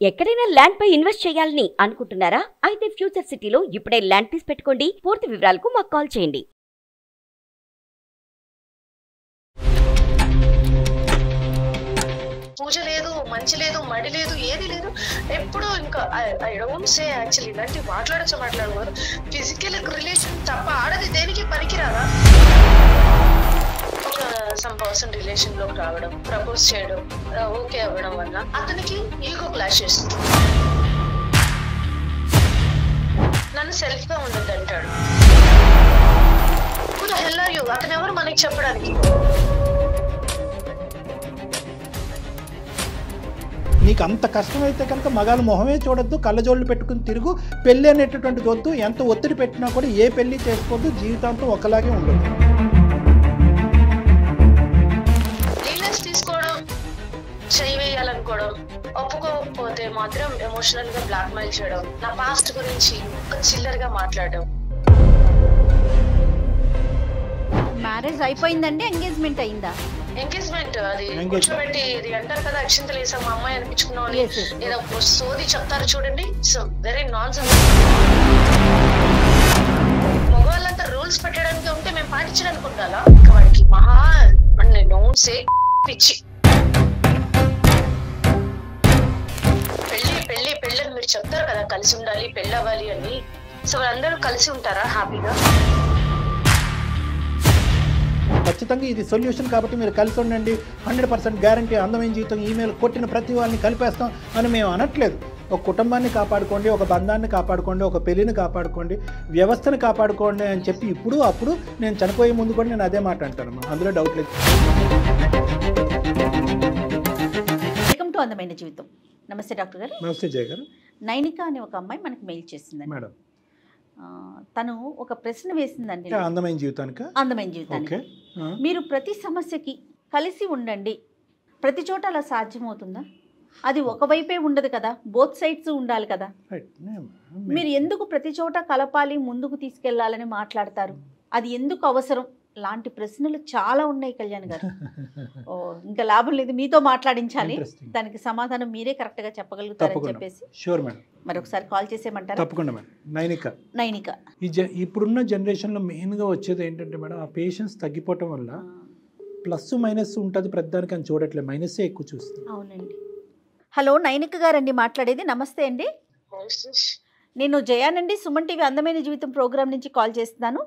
ఎక్కడైనా ల్యాండ్ పై ఇన్వెస్ట్ చేయాలని అనుకుంటున్నారా? అయితే ఫ్యూచర్ సిటీలో ఇప్పుడే ల్యాండ్ పీస్ పెట్టుకోండి. పూర్తి వివరాలకు మాకు కాల్ చేయండి. పూజ లేదు, మంచి లేదు, మడి లేదు, ఏది లేదు. ఎప్పుడు ఇంకా ఐ డోంట్ సే యాక్చువల్లీ ఇలాంటి మాట్లాడవారు ఫిజికల్ రిలేషన్ తప్ప ఆడది దేనికి పనికిరాదా? ఒక సమ్ పర్సన్ రిలేషన్ లోకి రావడం, ప్రపోజ్ చేయడం, ఓకే అవ్వడం వల్ల అతనికి ఈగో క్లాష్ చేస్తుంది. నన్ను సెల్ఫ్ గా ఉండదు అంటాడు. అతను ఎవరు మనకి చెప్పడానికి? నీకు అంత కష్టమైతే కనుక మగాళ్ళ మొహమే చూడొద్దు, కళ్ళజోళ్ళు పెట్టుకుని తిరుగు. పెళ్ళి అనేటటువంటిది వద్దు. ఎంత ఒత్తిడి పెట్టినా కూడా ఏ పెళ్లి చేసుకోవద్దు. జీవితాంతం ఒకలాగే ఉండదు. లీనెస్ తీసుకోవడం, చేయి వేయాలనుకోవడం, ఒప్పుకోకపోతే మాత్రం ఎమోషనల్ గా బ్లాక్ మెయిల్ చేయడం, నా పాస్ట్ గురించి చిల్లర్ గా మాట్లాడడం. మ్యారేజ్ అయిపోయిందండి, ఎంగేజ్మెంట్ అయిందా? ఎంగేజ్మెంట్ అది కూర్చోబెట్టి ఇది అంటారు కదా, అక్షింతలు వేసాం మా అమ్మాయి అనిపించుకున్నాం ఏదో సోది చెప్తారు చూడండి. So very nonsense. మగవాళ్ళంతా రూల్స్ పెట్టడానికి ఉంటే మేము పాటించడానికి ఉండాలా? వాడికి మహా డోంట్ సే పిచ్చి. పెళ్లి పెళ్లి పెళ్ళని మీరు చెప్తారు కదా, కలిసి ఉండాలి, పెళ్ళి అవ్వాలి అని. సో వాళ్ళందరూ కలిసి ఉంటారా హ్యాపీగా? ఖచ్చితంగా ఇది సొల్యూషన్ కాబట్టి మీరు కలిసి ఉండండి, 100% గ్యారంటీ, అందమైన జీవితం, ఈమెయిల్ కొట్టిన ప్రతి వాళ్ళని కలిపేస్తాం అని మేము అనట్లేదు. ఒక కుటుంబాన్ని కాపాడుకోండి, ఒక బంధాన్ని కాపాడుకోండి, ఒక పెళ్లిని కాపాడుకోండి, వ్యవస్థను కాపాడుకోండి అని చెప్పి ఇప్పుడు అప్పుడు నేను చనిపోయే ముందు కూడా నేను అదే మాట అంటాను. అందులో డౌట్ లేదు. వెల్కమ్ టు అందమైన జీవితం. నమస్తే డాక్టర్ గారు. నమస్తే జయ గారు. నైనిక అనే ఒక అమ్మాయి మనకి మెయిల్ చేసిందండి మేడం. తను ఒక ప్రశ్న వేసిందండి. అందమైన జీవితానికి మీరు ప్రతి సమస్యకి కలిసి ఉండండి, ప్రతి చోట అలా సాధ్యమవుతుందా? అది ఒకవైపే ఉండదు కదా, బోత్ సైడ్స్ ఉండాలి కదా. మీరు ఎందుకు ప్రతి చోట కలపాలి, ముందుకు తీసుకెళ్లాలని మాట్లాడతారు? అది ఎందుకు అవసరం? లాంటి ప్రశ్నలు చాలా ఉన్నాయి కళ్యాణ్ గారు. ఇంకా లాభం లేదు, మీతో మాట్లాడించాలి. దానికి సమాధానం మీరే కరెక్ట్ గా చెప్పగలుగుతారని చెప్పేసి మరొకసారి కాల్ చేసేయమంటారు? తప్పకుండా మేడం. నైనిక ఇప్పుడున్న జనరేషన్లో మెయిన్గా వచ్చేది ఏంటంటే మేడం, ఆ పేషెన్స్ తగ్గిపోవటం వల్ల ప్లస్ మైనస్ ఉంటుంది ప్రతిదానికి అని చూడట్లేదు, మైనస్సే ఎక్కువ చూస్తుంది. అవునండి. హలో నైనిక గారండి మాట్లాడేది. నమస్తే అండి, నేను జయానండి, సుమన్ టీవీ అందమైన జీవితం ప్రోగ్రామ్ నుంచి కాల్ చేస్తున్నాను.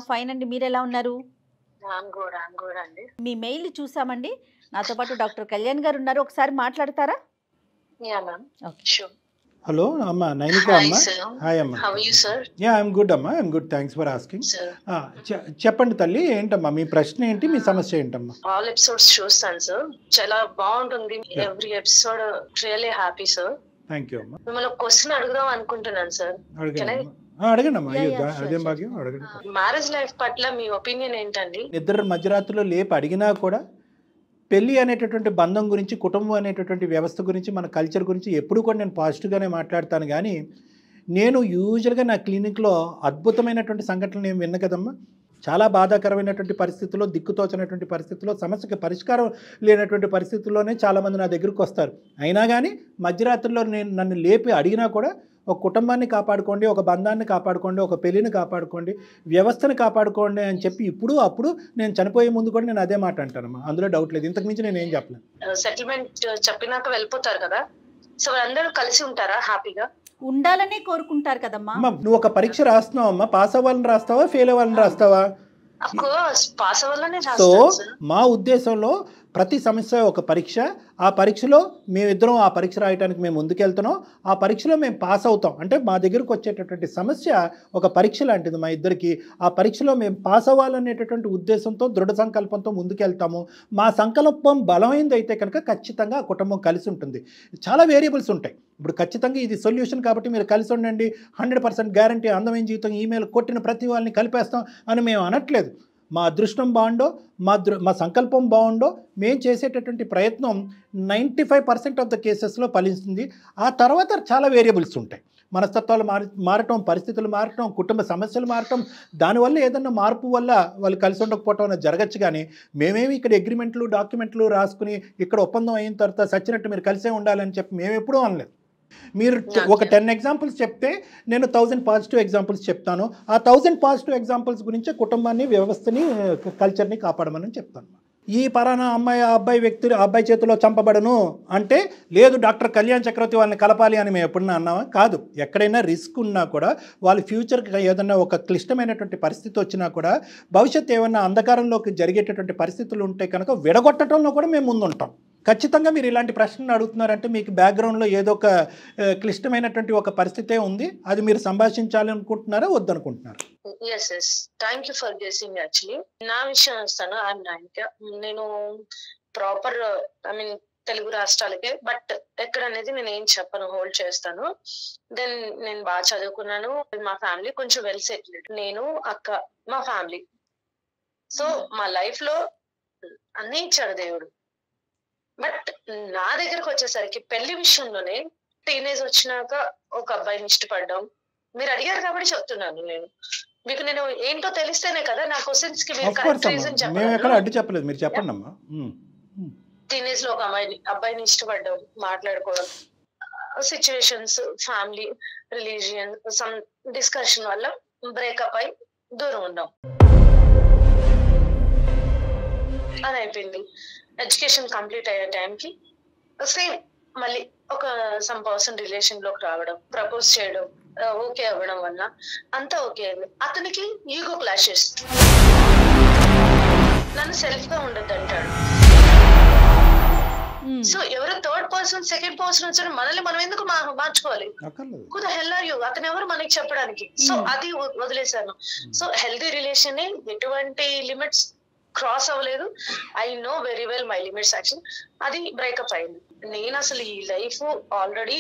ఫైన్ అండి, మీరు ఎలా ఉన్నారు? మీ మెయిల్ చూసామండి. నాతో పాటు డాక్టర్ కళ్యాణ్ గారు ఉన్నారు, ఒకసారి మాట్లాడతారా? హలో అమ్మ, నైనిక అమ్మ. హాయ్ అమ్మ. ఐఎమ్ గుడ్ అమ్మా, I'm good, thanks for asking. చెప్పండి తల్లి, ఏంటమ్మా మీ ప్రశ్న ఏంటి, మీ సమస్య ఏంటమ్మా? ఆల్ ఎపిసోడ్స్ చూస్తాను సార్, చాలా బాగుంటుంది. Every episode really happy sir. Thank you అమ్మా. మిమ్మల్ని ఒక క్వశ్చన్ అడుగుదాం అనుకుంటున్నాను సార్. అడగండి అమ్మా. అదేం భాగ్యం, అడగండి. మ్యారేజ్ లైఫ్ పట్ల మీ ఒపీనియన్ ఏంటండి? ఇద్దరు మధ్యరాత్రిలో లేపి అడిగినా కూడా పెళ్ళి అనేటటువంటి బంధం గురించి, కుటుంబం అనేటటువంటి వ్యవస్థ గురించి, మన కల్చర్ గురించి ఎప్పుడు కూడా నేను పాజిటివ్గానే మాట్లాడతాను. కానీ నేను యూజువల్గా నా క్లినిక్లో అద్భుతమైనటువంటి సంఘటనలు ఏమి విన్న కదమ్మా. చాలా బాధాకరమైనటువంటి పరిస్థితుల్లో, దిక్కుతోచినటువంటి పరిస్థితుల్లో, సమస్యకి పరిష్కారం లేనటువంటి పరిస్థితుల్లోనే చాలామంది నా దగ్గరకు వస్తారు. అయినా కానీ మధ్యరాత్రిలో నన్ను లేపి అడిగినా కూడా ఒక కుటుంబాన్ని కాపాడుకోండి, ఒక బంధాన్ని కాపాడుకోండి, ఒక పెళ్లిని కాపాడుకోండి, వ్యవస్థను కాపాడుకోండి అని చెప్పి ఇప్పుడు అప్పుడు నేను చనిపోయే ముందు కూడా నేను అదే మాట అంటానమ్మా. అందులో డౌట్ లేదు. ఇంతకు మించి నేను ఏం చెప్పలేను. సెటిల్మెంట్ చెప్పినాక వెళ్ళిపోతారు కదా, సో అందరూ కలిసి ఉంటారా హ్యాపీగా? ఉండాలనే కోరుకుంటారు కదమ్మా. నువ్వు ఒక పరీక్ష రాస్తున్నావు అమ్మా, పాస్ అవ్వాలని రాస్తావా, ఫెయిల్ అవ్వాలని రాస్తావా? సో మా ఉద్దేశంలో ప్రతి సమస్య ఒక పరీక్ష. ఆ పరీక్షలో మేమిద్దరం ఆ పరీక్ష రాయడానికి మేము ముందుకెళ్తున్నాం. ఆ పరీక్షలో మేము పాస్ అవుతాం. అంటే మా దగ్గరకు వచ్చేటటువంటి సమస్య ఒక పరీక్ష లాంటిది మా ఇద్దరికి. ఆ పరీక్షలో మేము పాస్ అవ్వాలనేటటువంటి ఉద్దేశంతో, దృఢ సంకల్పంతో ముందుకెళ్తాము. మా సంకల్పం బలమైంది అయితే కనుక ఖచ్చితంగా ఆ కుటుంబం కలిసి ఉంటుంది. చాలా వేరియబుల్స్ ఉంటాయి. ఇప్పుడు ఖచ్చితంగా ఇది సొల్యూషన్ కాబట్టి మీరు కలిసి ఉండండి, 100% గ్యారంటీ, అందమైన జీవితం, ఈమెయిల్ కొట్టిన ప్రతి వాళ్ళని కలిపేస్తాం అని మేము అనట్లేదు. మా అదృష్టం బాగుండో, మా సంకల్పం బాగుండో, మేము చేసేటటువంటి ప్రయత్నం 95% ఆఫ్ ద కేసెస్లో ఫలిస్తుంది. ఆ తర్వాత చాలా వేరియబుల్స్ ఉంటాయి. మనస్తత్వాలు మారటం, పరిస్థితులు మారటం, కుటుంబ సమస్యలు మారటం, దానివల్ల ఏదన్నా మార్పు వల్ల వాళ్ళు కలిసి ఉండకపోవటం అనేది జరగచ్చు. కానీ మేమేమి ఇక్కడ అగ్రిమెంట్లు డాక్యుమెంట్లు రాసుకుని ఇక్కడ ఒప్పందం అయిన తర్వాత సచ్చినట్టు మీరు కలిసే ఉండాలని చెప్పి మేము ఎప్పుడూ అనలేదు. మీరు ఒక 10 ఎగ్జాంపుల్స్ చెప్తే నేను 1000 పాజిటివ్ ఎగ్జాంపుల్స్ చెప్తాను. ఆ 1000 పాజిటివ్ ఎగ్జాంపుల్స్ గురించి కుటుంబాన్ని, వ్యవస్థని, కల్చర్ని కాపాడమని చెప్తాను. ఈ పరానా అమ్మాయి ఆ అబ్బాయి చేతిలో చంపబడను అంటే లేదు డాక్టర్ కళ్యాణ్ చక్రవర్తి వాళ్ళని కలపాలి అని మేము ఎప్పుడన్నా అన్నామా? కాదు. ఎక్కడైనా రిస్క్ ఉన్నా కూడా వాళ్ళ ఫ్యూచర్కి ఏదన్నా ఒక క్లిష్టమైనటువంటి పరిస్థితి వచ్చినా కూడా, భవిష్యత్తు ఏమన్నా అంధకారంలోకి జరిగేటటువంటి పరిస్థితులు ఉంటే కనుక విడగొట్టడంలో కూడా మేము ముందుంటాం. ఖచ్చితంగా మీరు ఇలాంటి ప్రశ్నలు అడుగుతున్నారంటే మీకు బ్యాక్గ్రౌండ్లో ఏదో ఒక క్లిష్టమైనటువంటి ఒక పరిస్థితే ఉంది. అది మీరు సంభాషించాలనుకుంటున్నారా వద్దనుకుంటున్నారా? Yes thank you for guessing. Actually నా విషయం వస్తాను. నేను ప్రాపర్ తెలుగు రాష్ట్రాలకే, బట్ ఎక్కడ అనేది నేను ఏం చెప్పను, హోల్డ్ చేస్తాను. దెన్ నేను బాగా చదువుకున్నాను. మా ఫ్యామిలీ కొంచెం వెల్ సెటిల్డ్. నేను, అక్క, మా ఫ్యామిలీ. సో మా లైఫ్ లో అన్నీ ఇచ్చాడు దేవుడు. బట్ నా దగ్గరకు వచ్చేసరికి పెళ్లి విషయంలోనే టీనేజ్ వచ్చినాక ఒక అబ్బాయిని ఇష్టపడ్డాం. మీరు అడిగారు కాబట్టి చెప్తున్నాను. మీకు నేను ఏంటో తెలిస్తేనే కదా నా క్వశ్చన్స్ కి మీరు కరెక్ట్ రీజన్ చెప్పండి. టీనేజ్ లో ఒక అబ్బాయిని ఇష్టపడ్డాం, మాట్లాడుకోవడం, situations, family, religion, some discussion వల్ల బ్రేకప్ అయి దూరం ఉన్నాం. అది అయిపోయింది. ఎడ్యుకేషన్ కంప్లీట్ అయ్యే టైంకి సేమ్ మళ్ళీ ఒక సమ్ పర్సన్ రిలేషన్ లోకి రావడం, ప్రపోజ్ చేయడం, ఓకే అవ్వడం వల్ల అంతా ఓకే అయింది. అతనికి ఈగో క్లాషెస్, నన్ను సెల్ఫ్ గా ఉండద్దు అంటాడు. సో ఎవరో థర్డ్ పర్సన్, సెకండ్ పర్సన్ వచ్చారు, మనల్ని మనం ఎందుకు మార్చుకోవాలి? Who the hell are you? అతను ఎవరు మనకి చెప్పడానికి? సో అది వదిలేశాను. సో హెల్దీ రిలేషన్ ఎటువంటి లిమిట్స్ క్రాస్ అవ్వలేదు. I know very well my limits. Actual అది బ్రేకప్ అయింది. నేను అసలు ఈ లైఫ్ ఆల్రెడీ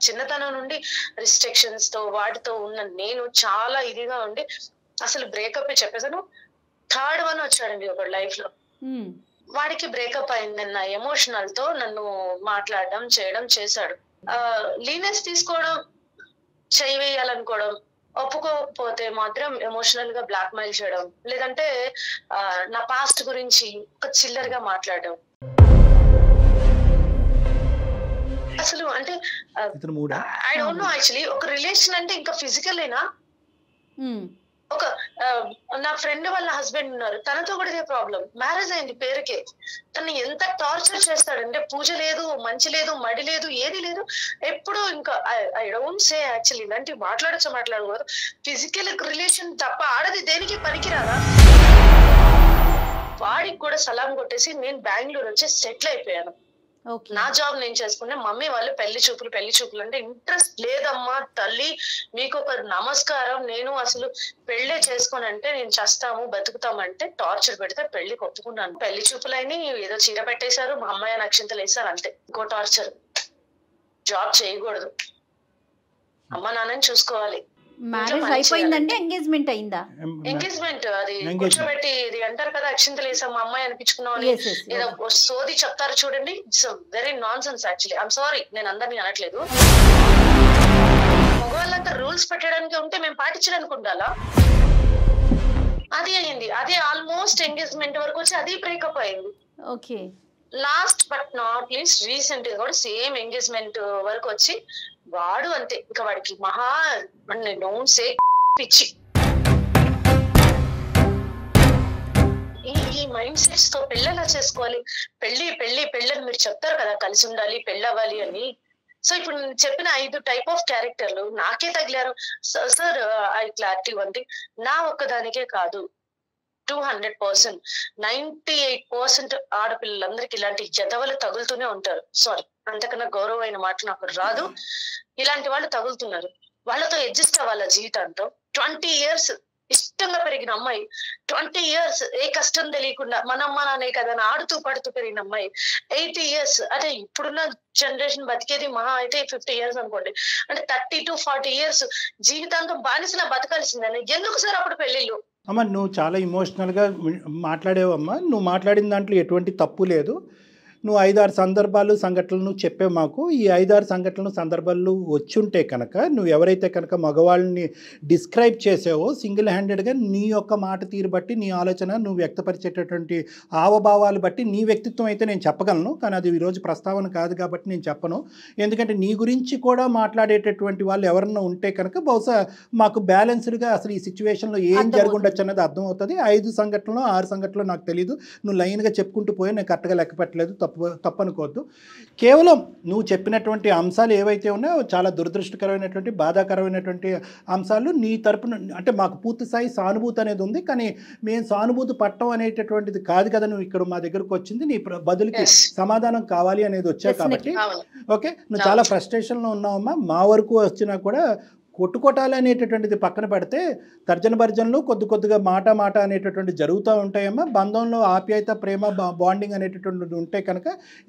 చిన్నతనం నుండి రిస్ట్రిక్షన్స్ తో వాటితో ఉన్న నేను చాలా ఇదిగా ఉండి అసలు బ్రేకప్ చెప్పేసాను. థర్డ్ వన్ వచ్చాడండి ఒక లైఫ్ లో, వాడికి బ్రేకప్ అయిందన్న ఎమోషనల్ తో నన్ను మాట్లాడడం చేయడం చేశాడు. లీనెస్ తీసుకోవడం, చేయి వేయాలనుకోవడం, ఒప్పుకోకపోతే మాత్రం ఎమోషనల్ గా బ్లాక్ మెయిల్ చేయడం, లేదంటే నా పాస్ట్ గురించి ఒక చిల్లర్ గా మాట్లాడడం. అసలు అంటే ఐ డోంట్ నో యాక్చువల్లీ ఒక రిలేషన్ అంటే ఇంకా ఫిజికల్ ఏనా? ఒక నా ఫ్రెండ్ వాళ్ళ హస్బెండ్ ఉన్నారు, తనతో కూడా ఇదే ప్రాబ్లం. మ్యారేజ్ అయింది పేరుకే. తను ఎంత టార్చర్ చేస్తాడంటే పూజ లేదు, మంచి లేదు, మడి లేదు, ఏది లేదు. ఎప్పుడు ఇంకా ఐ డోంట్ సే యాక్చువల్లీ ఇలాంటివి మాట్లాడకూడదు. ఫిజికల్ రిలేషన్ తప్ప ఆడది దేనికి పనికిరాదా? వాడికి కూడా సలాం కొట్టేసి నేను బెంగళూరు వచ్చి సెటిల్ అయిపోయాను. నా జాబ్ నేను చేసుకున్నా. మమ్మీ వాళ్ళు పెళ్లి చూపులు అంటే ఇంట్రెస్ట్ లేదమ్మా తల్లి, మీకు ఒక నమస్కారం, నేను అసలు పెళ్లే చేసుకోనంటే నేను చస్తాము బతుకుతామంటే టార్చర్ పెడితే పెళ్లికి ఒప్పుకున్నాను. పెళ్లి చూపులైన ఏదో చీర పెట్టేశారు, మా అమ్మాయి నక్షంతలు వేశారు, అంతే. ఇంకో టార్చర్, జాబ్ చేయకూడదు, అమ్మ నాన్నని చూసుకోవాలి. మ్యారేజ్ అయిపోయిందంటే ఎంగేజ్మెంట్ అయిందా? ఎంగేజ్మెంట్ అది కూర్చోబెట్టి ఇది అంటారు కదా, అక్షింతలు వేసాం మా అమ్మాయి అనిపించుకున్నాం అని ఏదో సోది చెప్తారు చూడండి. It's very non sense actually. I'm sorry, నేను అందరినీ అనట్లేదు. మగవాళ్ళంతా రూల్స్ పెట్టడానికి ఉంటే మేము పాటించడానికి ఉండాలా? అది అయింది. అదే ఆల్మోస్ట్ ఎంగేజ్మెంట్ వరకు వచ్చి అది బ్రేకప్ అయింది. Okay. Last but not least recent గా కూడా సేమ్ ఎంగేజ్మెంట్ వరకు వచ్చి వాడు అంతే. ఇంకా వాడికి మహా డోంట్ సే పిచ్చి. ఈ మైండ్ సెట్స్ తో పెళ్ళెలా చేసుకోవాలి? పెళ్ళని మీరు చెప్తారు కదా, కలిసి ఉండాలి, పెళ్ళి అవ్వాలి అని. సో ఇప్పుడు నేను చెప్పిన 5 టైప్ ఆఫ్ క్యారెక్టర్లు నాకే తగిలారు సార్. ఐ క్లారిటీ ఉంది, నా ఒక్కదానికే కాదు, 200%, 98% ఆడపిల్లలందరికి ఇలాంటి జతవలు తగులుతూనే ఉంటారు. సారీ, అంతకన్నా గౌరవమైన మాట నాకు రాదు. ఇలాంటి వాళ్ళు తగులుతున్నారు. వాళ్ళతో అడ్జస్ట్ అవ్వాల జీవితంతో. 20 years ఇష్టంగా పెరిగిన అమ్మాయి, 20 years ఏ కష్టం తెలియకుండా మన అమ్మ నానే కదా ఆడుతూ పడుతూ పెరిగిన అమ్మాయి, 80 years, అదే ఇప్పుడున్న జనరేషన్ బతికేది మహా అయితే 50 years అనుకోండి, అంటే 30 to 40 years జీవితాంతం బానిసలా బతకాల్సిందని. ఎందుకు సార్ అప్పుడు పెళ్లిళ్ళు? అమ్మ నువ్వు చాలా ఇమోషనల్గా మాట్లాడేవమ్మా. నువ్వు మాట్లాడిన దాంట్లో ఎటువంటి తప్పు లేదు. నువ్వు 5-6 సందర్భాలు సంఘటనలు చెప్పే మాకు ఈ 5-6 సంఘటనలు సందర్భాలు వచ్చుంటే కనుక నువ్వు ఎవరైతే కనుక మగవాళ్ళని డిస్క్రైబ్ చేసావో సింగిల్ హ్యాండెడ్గా నీ యొక్క మాట తీరు బట్టి నీ ఆలోచన నువ్వు వ్యక్తపరిచేటటువంటి హావభావాలు బట్టి నీ వ్యక్తిత్వం అయితే నేను చెప్పగలను, కానీ అది ఈరోజు ప్రస్తావన కాదు కాబట్టి నేను చెప్పను. ఎందుకంటే నీ గురించి కూడా మాట్లాడేటటువంటి వాళ్ళు ఎవరన్నా ఉంటే కనుక బహుశా మాకు బ్యాలెన్స్డ్గా అసలు ఈ సిచ్యువేషన్లో ఏం జరుగుండొచ్చు అన్నది అర్థమవుతుంది. 5 సంఘటనలు 6 సంఘటనలు నాకు తెలియదు, నువ్వు లైన్గా చెప్పుకుంటూ పోయి నేను కరెక్ట్గా లెక్క పెట్టలేదు, తప్పనుకోవద్దు. కేవలం నువ్వు చెప్పినటువంటి అంశాలు ఏవైతే ఉన్నాయో చాలా దురదృష్టకరమైనటువంటి బాధాకరమైనటువంటి అంశాలు నీ తరపున, అంటే మాకు పూర్తి స్థాయి సానుభూతి అనేది ఉంది, కానీ మేము సానుభూతి పట్టడం అనేటటువంటిది కాదు కదా నువ్వు ఇక్కడ మా దగ్గరకు వచ్చింది, నీ బదులుకి సమాధానం కావాలి అనేది వచ్చావు కాబట్టి ఓకే. నువ్వు చాలా ఫ్రస్ట్రేషన్లో ఉన్నావమ్మా. మా వరకు వచ్చినా కూడా కొట్టుకోటాలు అనేటటువంటిది పక్కన పెడితే తర్జన భర్జనలు కొద్దిగా మాట అనేటటువంటి జరుగుతూ ఉంటాయమ్మా. బంధంలో ఆప్యాయత ప్రేమ బాండింగ్ అనేటటువంటిది ఉంటే కనుక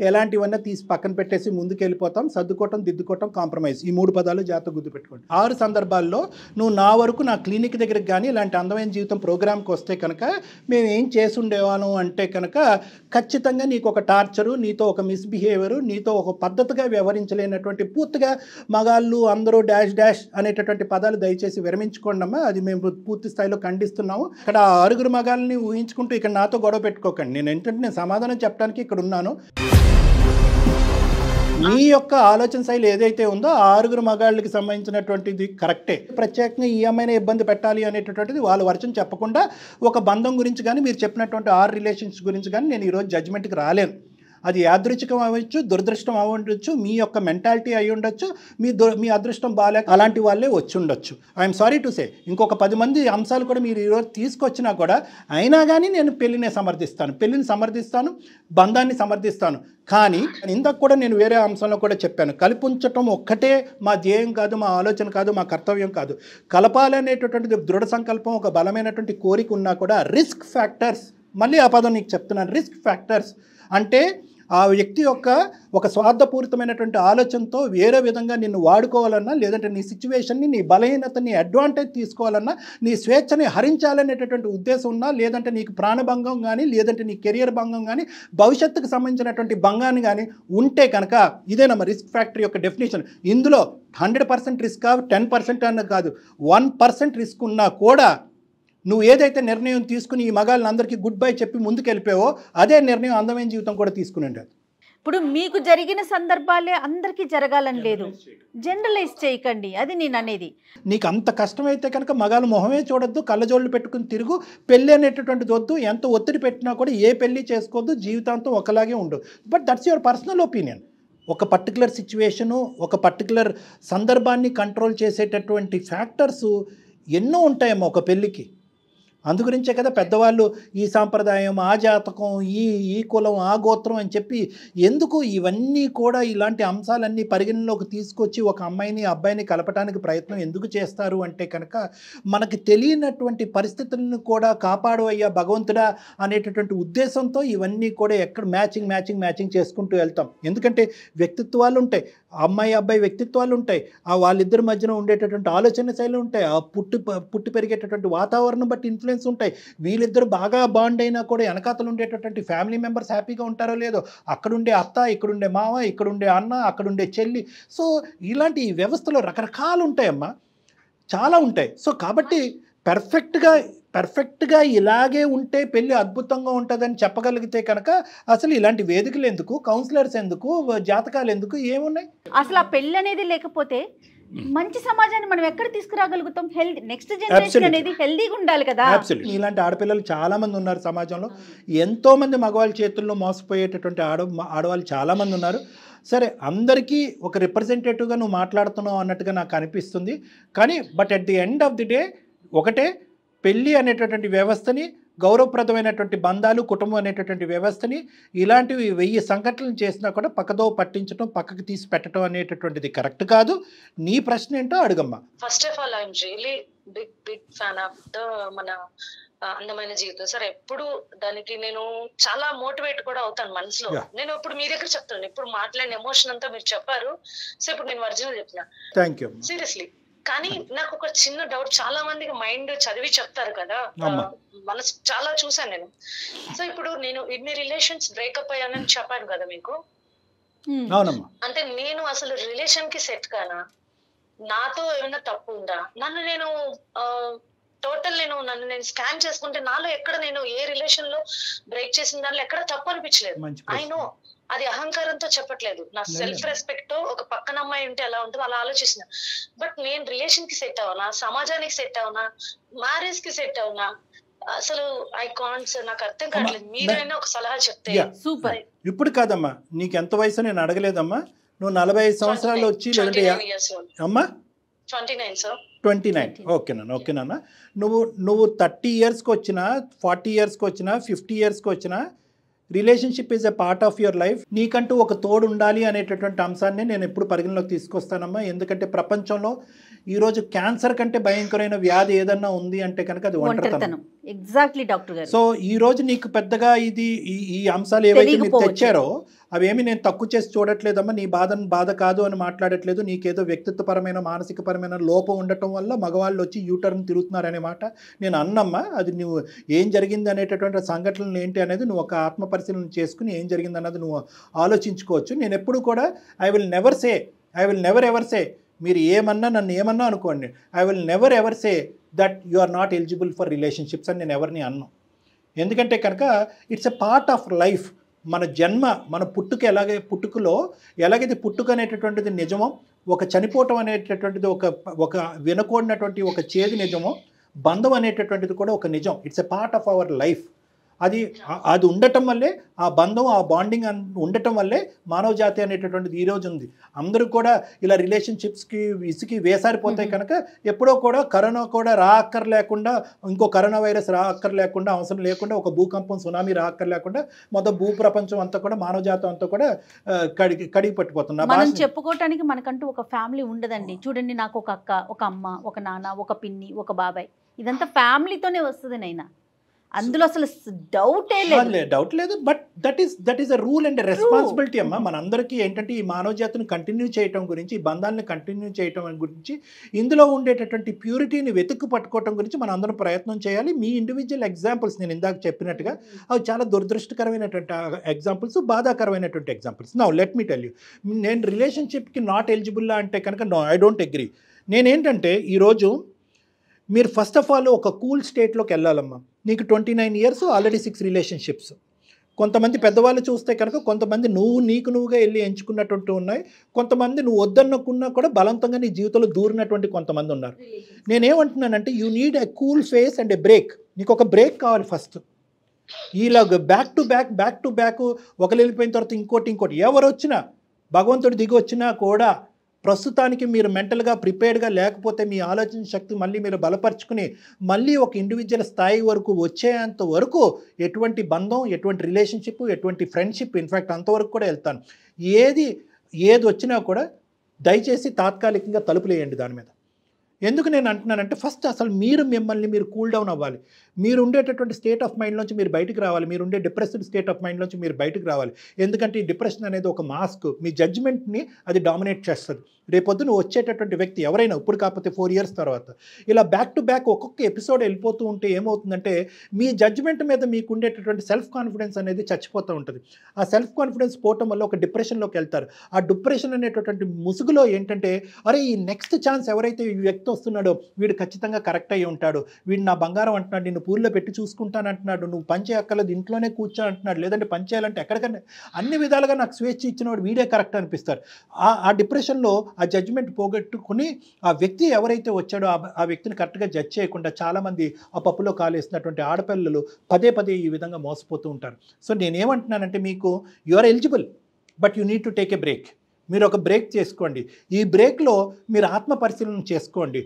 ఎలాంటివన్నా తీసి పక్కన పెట్టేసి ముందుకు వెళ్ళిపోతాం. సర్దుకోవటం దిద్దుకోవటం కాంప్రమైజ్, ఈ 3 పదాలు జాగ్రత్తగా గుర్తుపెట్టుకోండి. 6 సందర్భాల్లో నువ్వు నా వరకు నా క్లినిక్ దగ్గరికి కానీ ఇలాంటి అందమైన జీవితం ప్రోగ్రామ్కి వస్తే కనుక మేము ఏం చేసి ఉండేవాళ్ళం అంటే కనుక ఖచ్చితంగా నీకు ఒక టార్చరు, నీతో ఒక మిస్బిహేవియరు, నీతో ఒక పద్ధతిగా వ్యవహరించలేనటువంటి పూర్తిగా మగాళ్ళు అందరూ డాష్ అనేటటువంటి పదాలు దయచేసి విరమించుకోండి అమ్మా, అది మేము పూర్తి స్థాయిలో ఖండిస్తున్నాము. ఇక్కడ 6 మగాళ్ళని ఊహించుకుంటూ ఇక్కడ నాతో గొడవ పెట్టుకోకండి. నేను సమాధానం చెప్పడానికి ఇక్కడ ఉన్నాను. మీ యొక్క ఆలోచన శైలి ఏదైతే ఉందో 6 మగాళ్ళకి సంబంధించినటువంటిది కరెక్టే. ప్రత్యేకంగా ఈ అమ్మాయిని ఇబ్బంది పెట్టాలి అనేటటువంటిది వాళ్ళ వర్షం చెప్పకుండా ఒక బంధం గురించి కానీ మీరు చెప్పినటువంటి 6 రిలేషన్స్ గురించి కానీ నేను ఈరోజు జడ్జిమెంట్కి రాలేను. అది యాదృచ్ఛికం అవ్వచ్చు, దురదృష్టం అవ్వచ్చు, మీ యొక్క మెంటాలిటీ అయి ఉండొచ్చు, మీ అదృష్టం బాగాలేక అలాంటి వాళ్ళే వచ్చి ఉండొచ్చు. I'm sorry to say. ఇంకొక 10 మంది అంశాలు కూడా మీరు ఈరోజు తీసుకొచ్చినా కూడా అయినా కానీ నేను పెళ్ళిని సమర్థిస్తాను, బంధాన్ని సమర్థిస్తాను. కానీ ఇందాక కూడా నేను వేరే అంశంలో కూడా చెప్పాను, కలిపుంచటం ఒక్కటే మా ధ్యేయం కాదు, మా ఆలోచన కాదు, మా కర్తవ్యం కాదు. కలపాలనేటటువంటిది దృఢ సంకల్పం, ఒక బలమైనటువంటి కోరిక ఉన్నా కూడా రిస్క్ ఫ్యాక్టర్స్, మళ్ళీ ఆ పదం నీకు చెప్తున్నాను, రిస్క్ ఫ్యాక్టర్స్ అంటే ఆ వ్యక్తి యొక్క ఒక స్వార్థపూరితమైనటువంటి ఆలోచనతో వేరే విధంగా నిన్ను వాడుకోవాలన్నా, లేదంటే నీ సిచ్యువేషన్ని, నీ బలహీనతని అడ్వాంటేజ్ తీసుకోవాలన్నా, నీ స్వేచ్ఛని హరించాలనేటటువంటి ఉద్దేశం ఉన్నా, లేదంటే నీకు ప్రాణభంగం కానీ, లేదంటే నీ కెరియర్ భంగం కానీ, భవిష్యత్తుకు సంబంధించినటువంటి భంగాన్ని కానీ ఉంటే కనుక ఇదేనమ్మా రిస్క్ ఫ్యాక్టర్ యొక్క డెఫినేషన్. ఇందులో 100% రిస్క్ 10% అన్న కాదు, 1% రిస్క్ ఉన్నా కూడా నువ్వు ఏదైతే నిర్ణయం తీసుకుని ఈ మగాళ్ళని అందరికీ గుడ్ బై చెప్పి ముందుకు వెళ్ళిపోయావో అదే నిర్ణయం అందమైన జీవితం కూడా తీసుకుని ఉండేది. ఇప్పుడు మీకు జరిగిన సందర్భాలే అందరికీ జరగాలని లేదు, జనరలైజ్ చేయకండి, అది నేను అనేది. నీకు అంత కష్టమైతే కనుక మగాళ్ళ మొహమే చూడొద్దు, కళ్ళజోళ్ళు పెట్టుకుని తిరుగు, పెళ్ళి అనేటటువంటిది వద్దు, ఎంత ఒత్తిడి పెట్టినా కూడా ఏ పెళ్ళి చేసుకోవద్దు, జీవితాంతం ఒకలాగే ఉండు. But that's your personal opinion. ఒక పర్టికులర్ సిచ్యువేషను, ఒక పర్టికులర్ సందర్భాన్ని కంట్రోల్ చేసేటటువంటి ఫ్యాక్టర్స్ ఎన్నో ఉంటాయేమో ఒక పెళ్ళికి. అందుగురించే కదా పెద్దవాళ్ళు ఈ సాంప్రదాయం, ఆ జాతకం, ఈ కులం, ఆ గోత్రం అని చెప్పి ఎందుకు ఇవన్నీ కూడా ఇలాంటి అంశాలన్నీ పరిగణలోకి తీసుకొచ్చి ఒక అమ్మాయిని అబ్బాయిని కలపడానికి ప్రయత్నం ఎందుకు చేస్తారు అంటే కనుక మనకి తెలియనటువంటి పరిస్థితులను కూడా కాపాడు అయ్యా భగవంతుడా అనేటటువంటి ఉద్దేశంతో ఇవన్నీ కూడా ఎక్కడ మ్యాచింగ్ చేసుకుంటూ వెళ్తాం. ఎందుకంటే వ్యక్తిత్వాలు ఉంటాయి, అమ్మాయి అబ్బాయి వ్యక్తిత్వాలు ఉంటాయి, ఆ వాళ్ళిద్దరి మధ్యన ఉండేటటువంటి ఆలోచన శైలి ఉంటాయి, ఆ పుట్టి పెరిగేటటువంటి వాతావరణం బట్టి ఇన్ఫ్లుయెన్స్ ఉంటాయి. వీళ్ళిద్దరు బాగా బాండ్ అయినా కూడా వెనకాతలు ఉండేటటువంటి ఫ్యామిలీ మెంబర్స్ హ్యాపీగా ఉంటారో లేదో, అక్కడుండే అత్త, ఇక్కడుండే మామ, ఇక్కడుండే అన్న, అక్కడుండే చెల్లి. సో ఇలాంటి వ్యవస్థలో రకరకాలు ఉంటాయమ్మా, చాలా ఉంటాయి. సో కాబట్టి పర్ఫెక్ట్గా ఇలాగే ఉంటే పెళ్ళి అద్భుతంగా ఉంటుందని చెప్పగలిగితే కనుక అసలు ఇలాంటి వేదికలు ఎందుకు, కౌన్సిలర్స్ ఎందుకు, జాతకాలు ఎందుకు, ఏమున్నాయి? అసలు ఆ పెళ్ళి అనేది లేకపోతే మంచి సమాజాన్ని మనం ఎక్కడ తీసుకురాగలుగుతాం? హెల్తీ నెక్స్ట్ జనరేషన్ అనేది హెల్దీగా ఉండాలి కదా. ఇలాంటి ఆడపిల్లలు చాలా మంది ఉన్నారు సమాజంలో. ఎంతో మంది మగవాళ్ళ చేతుల్లో మోసపోయేటటువంటి ఆడవాళ్ళు చాలా మంది ఉన్నారు. సరే, అందరికీ ఒక రిప్రజెంటేటివ్గా నువ్వు మాట్లాడుతున్నావు అన్నట్టుగా నాకు అనిపిస్తుంది. కానీ but at the end of the day ఒకటే, పెళ్ళి అనేటటువంటి వ్యవస్థని, గౌరవప్రదమైనటువంటి బంధాలు, కుటుంబం అనేటటువంటి వ్యవస్థని ఇలాంటివి 1000 సంఘటనలు చేసినా కూడా పక్కదో పట్టించడం, పక్కకి తీసి పెట్టడం అనేటటువంటిది కరెక్ట్ కాదు. నీ ప్రశ్న ఏంటో అడుగమ్మా. First of all I'm really big fan of the మన అందమైన జీవితం సార్. ఎప్పుడు దానికి నేను చాలా మోటివేట్ కూడా అవుతాను మనసులో. నేను ఇప్పుడు మీ దగ్గర చెప్తాను, ఇప్పుడు మాట్లాడిన ఎమోషన్ అంతా మీరు చెప్పారు. సో ఇప్పుడు నేను ఒరిజినల్ చెప్తున్నా. Thank you. సీరియస్లీ కానీ నాకు ఒక చిన్న డౌట్, చాలా మందికి మైండ్ చదివి చెప్తారు కదా, మనసు చాలా చూసాను నేను. సో ఇప్పుడు నేను ఇన్ని రిలేషన్స్ బ్రేకప్ అయ్యానని చెప్పాను కదా మీకు, అంటే నేను అసలు రిలేషన్ కి సెట్ కానా, నాతో ఏమైనా తప్పు ఉందా, నన్ను నేను స్కాన్ చేసుకుంటే నాలో ఎక్కడ నేను ఏ రిలేషన్ లో బ్రేక్ చేసిన దానిలో ఎక్కడ తప్పు అనిపించలేదు. ఐ నో అది అహంకారంతో చెప్పట్లేదు, నా సెల్ఫ్ రెస్పెక్ట్ తో ఒక పక్కన అమ్మాయి ఉంటే ఎలా ఉంటుందో అలా ఆలోచిస్తున్నా. బట్ నేను రిలేషన్ కి సెట్ అవునా, సమాజానికి సెట్ అవునా, మ్యారేజ్ కి సెట్ అవునా, అసలు ఐ కాంట్ సార్, నాకు అర్థం కావట్లేదు. మీరైనా ఒక సలహా చెప్తే. సూపర్. ఇప్పుడు కాదమ్మా, నీకు ఎంత వయసు నేను అడగలేదమ్మా, నువ్వు 45 సంవత్సరాలు వచ్చి లేదంటే అమ్మా 29 సార్. 29. ఓకేనా. నువ్వు 30 ఇయర్స్కి వచ్చినా, 40 ఇయర్స్కి వచ్చినా, 50 ఇయర్స్కి వచ్చినా, relationship is a part of your life. నీకంటూ ఒక తోడు ఉండాలి అనేటటువంటి అంశాన్ని నేను ఎప్పుడు పరిగణలోకి తీసుకొస్తానమ్మా. ఎందుకంటే ప్రపంచంలో ఈరోజు క్యాన్సర్ కంటే భయంకరమైన వ్యాధి ఏదన్నా ఉంది అంటే కనుక అది ఒంటరితనం. ఎగ్జాక్ట్లీ డాక్టర్ గారు. సో ఈ రోజు నీకు పెద్దగా ఈ అంశాలు ఏవైతే మీరు తెచ్చారో అవేమి నేను తక్కువ చేసి చూడట్లేదమ్మా. నీ బాధ కాదు అని మాట్లాడట్లేదు. నీకేదో వ్యక్తిత్వపరమైన మానసికపరమైన లోపం ఉండటం వల్ల మగవాళ్ళు వచ్చి యూటర్న్ తిరుగుతున్నారనే మాట నేను అన్నమ్మా. అది నువ్వు ఏం జరిగింది అనేటటువంటి సంఘటనలు ఏంటి అనేది నువ్వు ఒక ఆత్మ పరిశీలన చేసుకుని ఏం జరిగింది అన్నది నువ్వు ఆలోచించుకోవచ్చు. నేను ఎప్పుడు కూడా I will never ever say మీరు ఏమన్నా నన్ను ఏమన్నా అనుకోండి, I will never ever say that you are not eligible for relationships అని నేను ఎవరిని అన్నాను. ఎందుకంటే కనుక it's a part of life. మన జన్మ, మన పుట్టుకలో ఎలాగైతే పుట్టుక అనేటటువంటిది నిజమో, ఒక చనిపోవటం అనేటటువంటిది ఒక వినకూడనటువంటి ఒక చేదు నిజమో, బంధం అనేటటువంటిది కూడా ఒక నిజం. It's a part of our life. అది ఉండటం వల్లే, ఆ బంధం, ఆ బాండింగ్ ఉండటం వల్లే మానవ జాతి అనేటటువంటిది ఈరోజు ఉంది. అందరూ కూడా ఇలా రిలేషన్షిప్స్కి విసికి వేసారిపోతాయి కనుక ఎప్పుడో కూడా కరోనా కూడా రాక్కర్లేకుండా, ఇంకో కరోనా వైరస్ రాక్కర్లేకుండా, అవసరం లేకుండా, ఒక భూకంపం సునామీ రాక్కర్లేకుండా మొత్తం భూప్రపంచం అంతా కూడా మానవ జాతం అంతా కూడా కడిగి పట్టిపోతున్నా. మనం చెప్పుకోవటానికి మనకంటూ ఒక ఫ్యామిలీ ఉండదండి. చూడండి, నాకు ఒక అక్క, ఒక అమ్మ, ఒక నాన్న, ఒక పిన్ని, ఒక బాబాయ్, ఇదంతా ఫ్యామిలీతోనే వస్తుంది నైనా. అందులో అసలు డౌట్ లేదు. But that is a rule and responsibility అమ్మా. మనందరికీ ఏంటంటే ఈ మానవ జాతిని కంటిన్యూ చేయటం గురించి, ఈ బంధాలను కంటిన్యూ చేయటం గురించి, ఇందులో ఉండేటటువంటి ప్యూరిటీని వెతుక్కు పట్టుకోవటం గురించి మనం అందరం ప్రయత్నం చేయాలి. మీ ఇండివిజువల్ ఎగ్జాంపుల్స్ నేను ఇందాక చెప్పినట్టుగా అవి చాలా దురదృష్టకరమైనటువంటి ఎగ్జాంపుల్స్, బాధాకరమైనటువంటి examples. Now let me tell you, నేను రిలేషన్షిప్కి నాట్ ఎలిజిబుల్లా అంటే కనుక నో, ఐ డోంట్ అగ్రీ. నేనేంటంటే ఈరోజు మీరు ఫస్ట్ ఆఫ్ ఆల్ ఒక కూల్ స్టేట్లోకి వెళ్ళాలమ్మా. నీకు 29 ఇయర్స్, ఆల్రెడీ 6 రిలేషన్షిప్స్. కొంతమంది పెద్దవాళ్ళు చూస్తే కనుక కొంతమంది నువ్వుగా వెళ్ళి ఎంచుకున్నటువంటి ఉన్నాయి. కొంతమంది నువ్వు వద్దనుకున్నా కూడా బలవంతంగా నీ జీవితంలో దూరినటువంటి కొంతమంది ఉన్నారు. నేనేమంటున్నానంటే you need a cool face and a break. నీకు ఒక బ్రేక్ కావాలి ఫస్ట్. ఇలాగ బ్యాక్ టు బ్యాక్ ఒకరు వెళ్ళిపోయిన తర్వాత ఇంకోటి ఎవరు వచ్చినా, భగవంతుడు దిగి వచ్చినా కూడా ప్రస్తుతానికి మీరు మెంటల్గా ప్రిపేర్డ్గా లేకపోతే మీ ఆలోచన శక్తి మళ్ళీ మీరు బలపరుచుకుని మళ్ళీ ఒక ఇండివిజువల్ స్థాయి వరకు వచ్చేంత వరకు ఎటువంటి బంధం, ఎటువంటి రిలేషన్షిప్, ఎటువంటి ఫ్రెండ్షిప్, ఇన్ఫ్యాక్ట్ అంతవరకు కూడా వెళ్తాను. ఏది వచ్చినా కూడా దయచేసి తాత్కాలికంగా తలుపులేయండి దాని మీద. ఎందుకు నేను అంటున్నానంటే ఫస్ట్ అసలు మిమ్మల్ని మీరు కూల్ డౌన్ అవ్వాలి. మీరు ఉండేటటువంటి స్టేట్ ఆఫ్ మైండ్లోంచి మీరు బయటకు రావాలి. మీరు ఉండే డిప్రెస్డ్ స్టేట్ ఆఫ్ మైండ్లోంచి మీరు బయటకు రావాలి. ఎందుకంటే ఈ డిప్రెషన్ అనేది ఒక మాస్క్. మీ జడ్జ్మెంట్ని అది డామినేట్ చేస్తుంది. రేపొద్దున వచ్చేటటువంటి వ్యక్తి ఎవరైనా, ఇప్పుడు కాకపోతే 4 ఇయర్స్ తర్వాత, ఇలా బ్యాక్ టు బ్యాక్ ఒక్కొక్క ఎపిసోడ్ వెళ్ళిపోతూ ఉంటే ఏమవుతుందంటే మీ జడ్జ్మెంట్ మీద మీకు ఉండేటటువంటి సెల్ఫ్ కాన్ఫిడెన్స్ అనేది చచ్చిపోతూ ఉంటుంది. ఆ సెల్ఫ్ కాన్ఫిడెన్స్ పోవటం వల్ల ఒక డిప్రెషన్లోకి వెళ్తారు. ఆ డిప్రెషన్ అనేటటువంటి ముసుగులో ఏంటంటే, అరే ఈ నెక్స్ట్ ఛాన్స్ ఎవరైతే ఈ వ్యక్తి వస్తున్నాడో వీడు ఖచ్చితంగా కరెక్ట్ అయ్యి ఉంటాడు, వీడు నా బంగారం అంటున్నాడు, నిన్ను పూల్లో పెట్టి చూసుకుంటాను అంటున్నాడు, నువ్వు పని చేయక్కర్లేదు ఇంట్లోనే కూర్చో అంటున్నాడు, లేదంటే పని చేయాలంటే ఎక్కడికన్నా అన్ని విధాలుగా నాకు స్వేచ్ఛ ఇచ్చినవాడు వీడే కరెక్ట్ అనిపిస్తారు. ఆ డిప్రెషన్లో ఆ జడ్జ్మెంట్ పోగొట్టుకుని ఆ వ్యక్తి ఎవరైతే వచ్చాడో ఆ వ్యక్తిని కరెక్ట్గా జడ్జ్ చేయకుండా చాలామంది ఆ పప్పులో కాలేసినటువంటి ఆడపిల్లలు పదే ఈ విధంగా మోసపోతూ ఉంటారు. సో నేనేమంటున్నానంటే మీకు you are eligible, but you need to take a break. మీరు ఒక బ్రేక్ చేసుకోండి. ఈ బ్రేక్లో మీరు ఆత్మ పరిశీలన చేసుకోండి.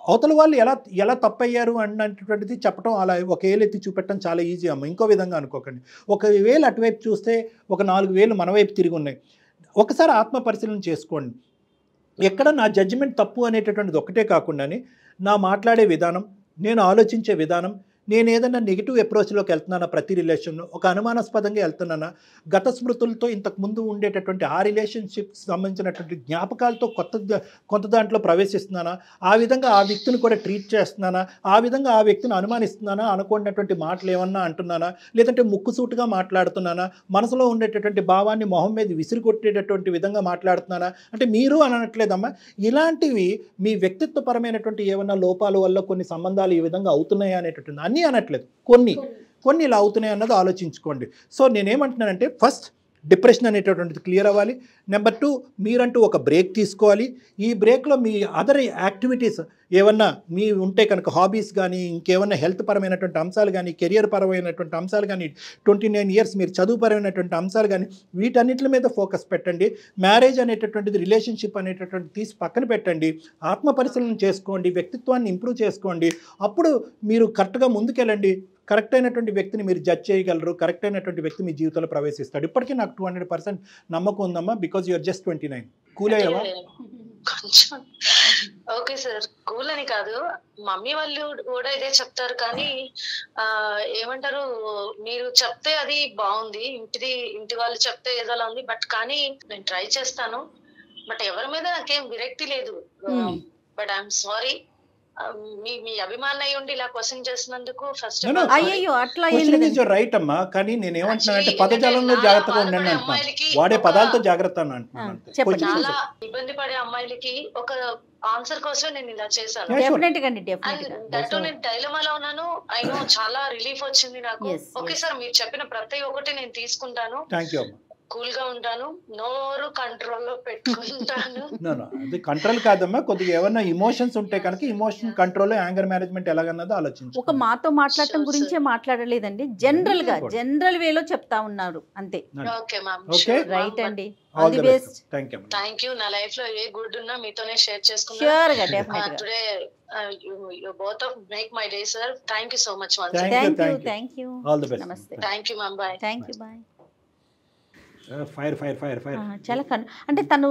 అవతల వాళ్ళు ఎలా తప్పయ్యారు అన్నటువంటిది చెప్పడం, అలా ఒక వేలు ఎత్తి చూపెట్టడం చాలా ఈజీ అమ్మ. ఇంకో విధంగా అనుకోకండి. ఒక వేలు అటువైపు చూస్తే ఒక 4 వేలు మన వైపు తిరిగి ఉన్నాయి. ఒకసారి ఆత్మ పరిశీలన చేసుకోండి. ఎక్కడ నా జడ్జిమెంట్ తప్పు అనేటటువంటిది ఒకటే కాకుండానే నా మాట్లాడే విధానం, నేను ఆలోచించే విధానం, నేను ఏదైనా నెగిటివ్ అప్రోచ్లోకి వెళ్తున్నానా ప్రతి రిలేషన్లో, ఒక అనుమానాస్పదంగా వెళ్తున్నానా, గత స్మృతులతో ఇంతకుముందు ఉండేటటువంటి ఆ రిలేషన్షిప్ సంబంధించినటువంటి జ్ఞాపకాలతో కొంత దాంట్లో ప్రవేశిస్తున్నానా, ఆ విధంగా ఆ వ్యక్తిని కూడా ట్రీట్ చేస్తున్నానా, ఆ విధంగా ఆ వ్యక్తిని అనుమానిస్తున్నానా, అనుకున్నటువంటి మాటలు ఏమన్నా అంటున్నానా, లేదంటే ముక్కుసూటుగా మాట్లాడుతున్నానా, మనసులో ఉండేటటువంటి భావాన్ని మొహం మీద విసిరి కొట్టేటటువంటి విధంగా మాట్లాడుతున్నానా, అంటే మీరు అనట్లేదమ్మా, ఇలాంటివి మీ వ్యక్తిత్వపరమైనటువంటి ఏమన్నా లోపాల వల్ల కొన్ని సంబంధాలు ఈ విధంగా అవుతున్నాయా అనేటటువంటి, అన్నీ అనట్లేదు, కొన్ని ఇలా అవుతున్నాయి అన్నది ఆలోచించుకోండి. సో నేనేమంటున్నానంటే ఫస్ట్ డిప్రెషన్ అనేటటువంటిది క్లియర్ అవ్వాలి. నెంబర్ 2, మీరంటూ ఒక బ్రేక్ తీసుకోవాలి. ఈ బ్రేక్లో మీ అదర్ యాక్టివిటీస్ ఏమన్నా మీ ఉంటే కనుక, హాబీస్ కానీ, ఇంకేమన్నా హెల్త్ పరమైనటువంటి అంశాలు కానీ, కెరియర్ పరమైనటువంటి అంశాలు కానీ, 29 ఇయర్స్ మీరు చదువుపరమైనటువంటి అంశాలు కానీ, వీటన్నిటి మీద ఫోకస్ పెట్టండి. మ్యారేజ్ అనేటటువంటిది, రిలేషన్షిప్ అనేటటువంటిది తీసి పక్కన పెట్టండి. ఆత్మ పరిశీలన చేసుకోండి, వ్యక్తిత్వాన్ని ఇంప్రూవ్ చేసుకోండి. అప్పుడు మీరు కరెక్ట్గా ముందుకెళ్ళండి. కరెక్ట్ అయినటువంటి వ్యక్తిని మీరు జడ్జ్ చేయగలరు. కరెక్ట్ అయినటువంటి వ్యక్తి మీ జీవితంలో ప్రవేశిస్తాడు. ఇప్పటికీ నాకు 200% నమ్మకం ఉందమ్మా, బికాజ్ యూఆర్ జస్ట్ 29. కూల్ అయ్యావా? కొంచెం ఓకే సార్, కూల్ అని కాదు, మమ్మీ వాళ్ళు కూడా ఇదే చెప్తారు, కానీ ఏమంటారు, మీరు చెప్తే అది బాగుంది, ఇంటి వాళ్ళు చెప్తే ఏదోలా ఉంది, బట్ కానీ నేను ట్రై చేస్తాను. బట్ ఎవరి మీద నాకేం విరక్తి లేదు. బట్ ఐఎమ్ సారీ, మీ అభిమానం అయి ఉండి ఇలా క్వశ్చన్ చేసినందుకు ఫస్ట్ అయ్యో అట్లా రైట్ అమ్మా. కానీ నేను ఏమంటున్నానంటే పదజాలంలో జాగ్రత్తగా ఉండండి అంటున్నాను, వాడే పదాలతో జాగ్రత్త అని అంటున్నాను. చాలా ఇబ్బంది పడే అమ్మాయిలకి ఒక ఆన్సర్ కోసం నేను ఇలా చేశాను. నేను డైలమాలో ఉన్నాను. ఐ నో, చాలా రిలీఫ్ వచ్చింది నాకు. ఓకే సార్, మీరు చెప్పిన ప్రతి ఒక్కటి నేను తీసుకుంటాను. థ్యాంక్ యూ అమ్మా. కూల్ గా ఉంటాను, నోరు కంట్రోల్లో పెట్టుకుంటాను. అది కంట్రోల్ కాదమ్మా, కొద్దిగా ఏమన్నా ఇమోషన్స్ ఉంటే కనుక ఇమోషన్ కంట్రోల్, యాంగర్ మేనేజ్మెంట్ ఎలాగన్నదో ఆలోచించు. ఒక మాతో మాట్లాడటం గురించే మాట్లాడలేదండి, జనరల్ వేలో చెప్తా ఉన్నారు అంతే. ఓకే మ్యామ్, రైట్ అండి. All the best. Thank you. నా లైఫ్ లో ఏ గుడ్ ఉన్నా మీతోనే షేర్ చేసుకున్నాను. ష్యూర్ గా, డెఫినెట్ గా. Today you both of make my day, sir. Thank you so much once. Thank you. All the best. Namaste. Thank you ma'am. Bye. Thank you. Bye. Fire చాలా అంటే తను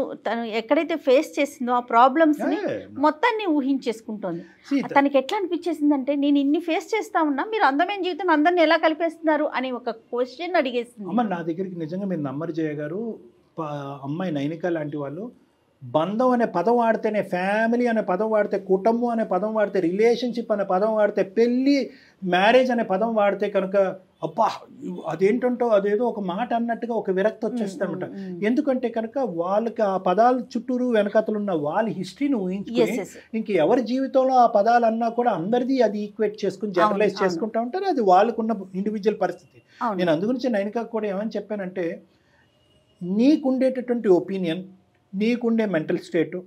ఎక్కడైతే face చేసిందో ఆ problems ని మొత్తాన్ని ఊహించేసుకుంటోంది. తనకి ఎట్లా అనిపించేసిందంటే, నేను ఇన్ని ఫేస్ చేస్తా ఉన్నా, మీరు అందమైన జీవితం అందరిని ఎలా కలిపేస్తున్నారు అని ఒక క్వశ్చన్ అడిగేసింది. అమ్మ నా దగ్గరికి నిజంగా మీరు నమ్మరు జయ గారు, అమ్మాయి నైనిక లాంటి వాళ్ళు బంధం అనే పదం వాడితేనే, ఫ్యామిలీ అనే పదం వాడితే, కుటుంబం అనే పదం వాడితే, రిలేషన్షిప్ అనే పదం వాడితే, పెళ్ళి మ్యారేజ్ అనే పదం వాడితే కనుక అబ్బా అదేంటంటో అదేదో ఒక మాట అన్నట్టుగా ఒక విరక్తి వచ్చేస్తారనమాట. ఎందుకంటే కనుక వాళ్ళకి ఆ పదాల చుట్టూరు వెనకతలున్న వాళ్ళ హిస్టరీని ఊహించుకుని ఇంక ఎవరి జీవితంలో ఆ పదాలు అన్నా కూడా అందరిది అది ఈక్వేట్ చేసుకుని జనరలైజ్ చేసుకుంటా ఉంటారు. అది వాళ్ళకున్న ఇండివిజువల్ పరిస్థితి. నేను అందుగురించి నైనికా కూడా ఏమని చెప్పానంటే, నీకుండేటటువంటి ఒపీనియన్, నీకుండే మెంటల్ స్టేటు,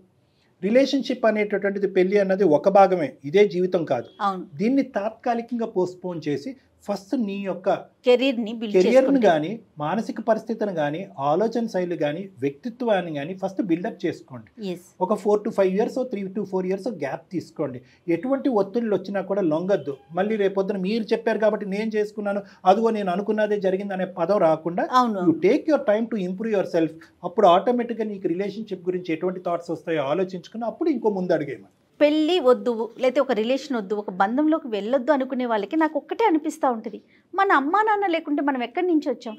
రిలేషన్షిప్ అనేటటువంటిది, పెళ్ళి అన్నది ఒక భాగమే, ఇదే జీవితం కాదు. దీన్ని తాత్కాలికంగా పోస్ట్పోన్ చేసి ఫస్ట్ నీ యొక్క కెరియర్ని కానీ, మానసిక పరిస్థితిని కానీ, ఆలోచన శైలి కానీ, వ్యక్తిత్వాన్ని కానీ ఫస్ట్ బిల్డప్ చేసుకోండి. ఒక 4 to 5 years, 3 to 4 years gap తీసుకోండి. ఎటువంటి ఒత్తిళ్ళు వచ్చినా కూడా లొంగద్దు. మళ్ళీ రేపొద్దున మీరు చెప్పారు కాబట్టి నేను చేసుకున్నాను, అదిగో నేను అనుకున్నదే జరిగింది అనే పదం రాకుండా you take your time to improve your self. అప్పుడు ఆటోమేటిక్గా నీకు రిలేషన్షిప్ గురించి ఎటువంటి థాట్స్ వస్తాయో ఆలోచించుకుని అప్పుడు ఇంకో ముందు అడిగేయమని. పెళ్ళి వద్దు, లేకపోతే ఒక రిలేషన్ వద్దు, ఒక బంధంలోకి వెళ్ళొద్దు అనుకునే వాళ్ళకి నాకు ఒక్కటే అనిపిస్తూ ఉంటుంది, మన అమ్మా నాన్న లేకుంటే మనం ఎక్కడి నుంచి వచ్చాం?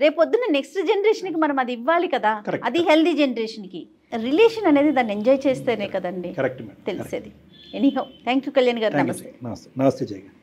రేపొద్దున నెక్స్ట్ జనరేషన్కి మనం అది ఇవ్వాలి కదా, అది హెల్దీ జనరేషన్కి. రిలేషన్ అనేది దాన్ని ఎంజాయ్ చేస్తేనే కదండి తెలిసేది. ఎనీహౌ, థ్యాంక్ యూ కళ్యాణ్ గారు. నమస్తే. నమస్తే జయ గారు.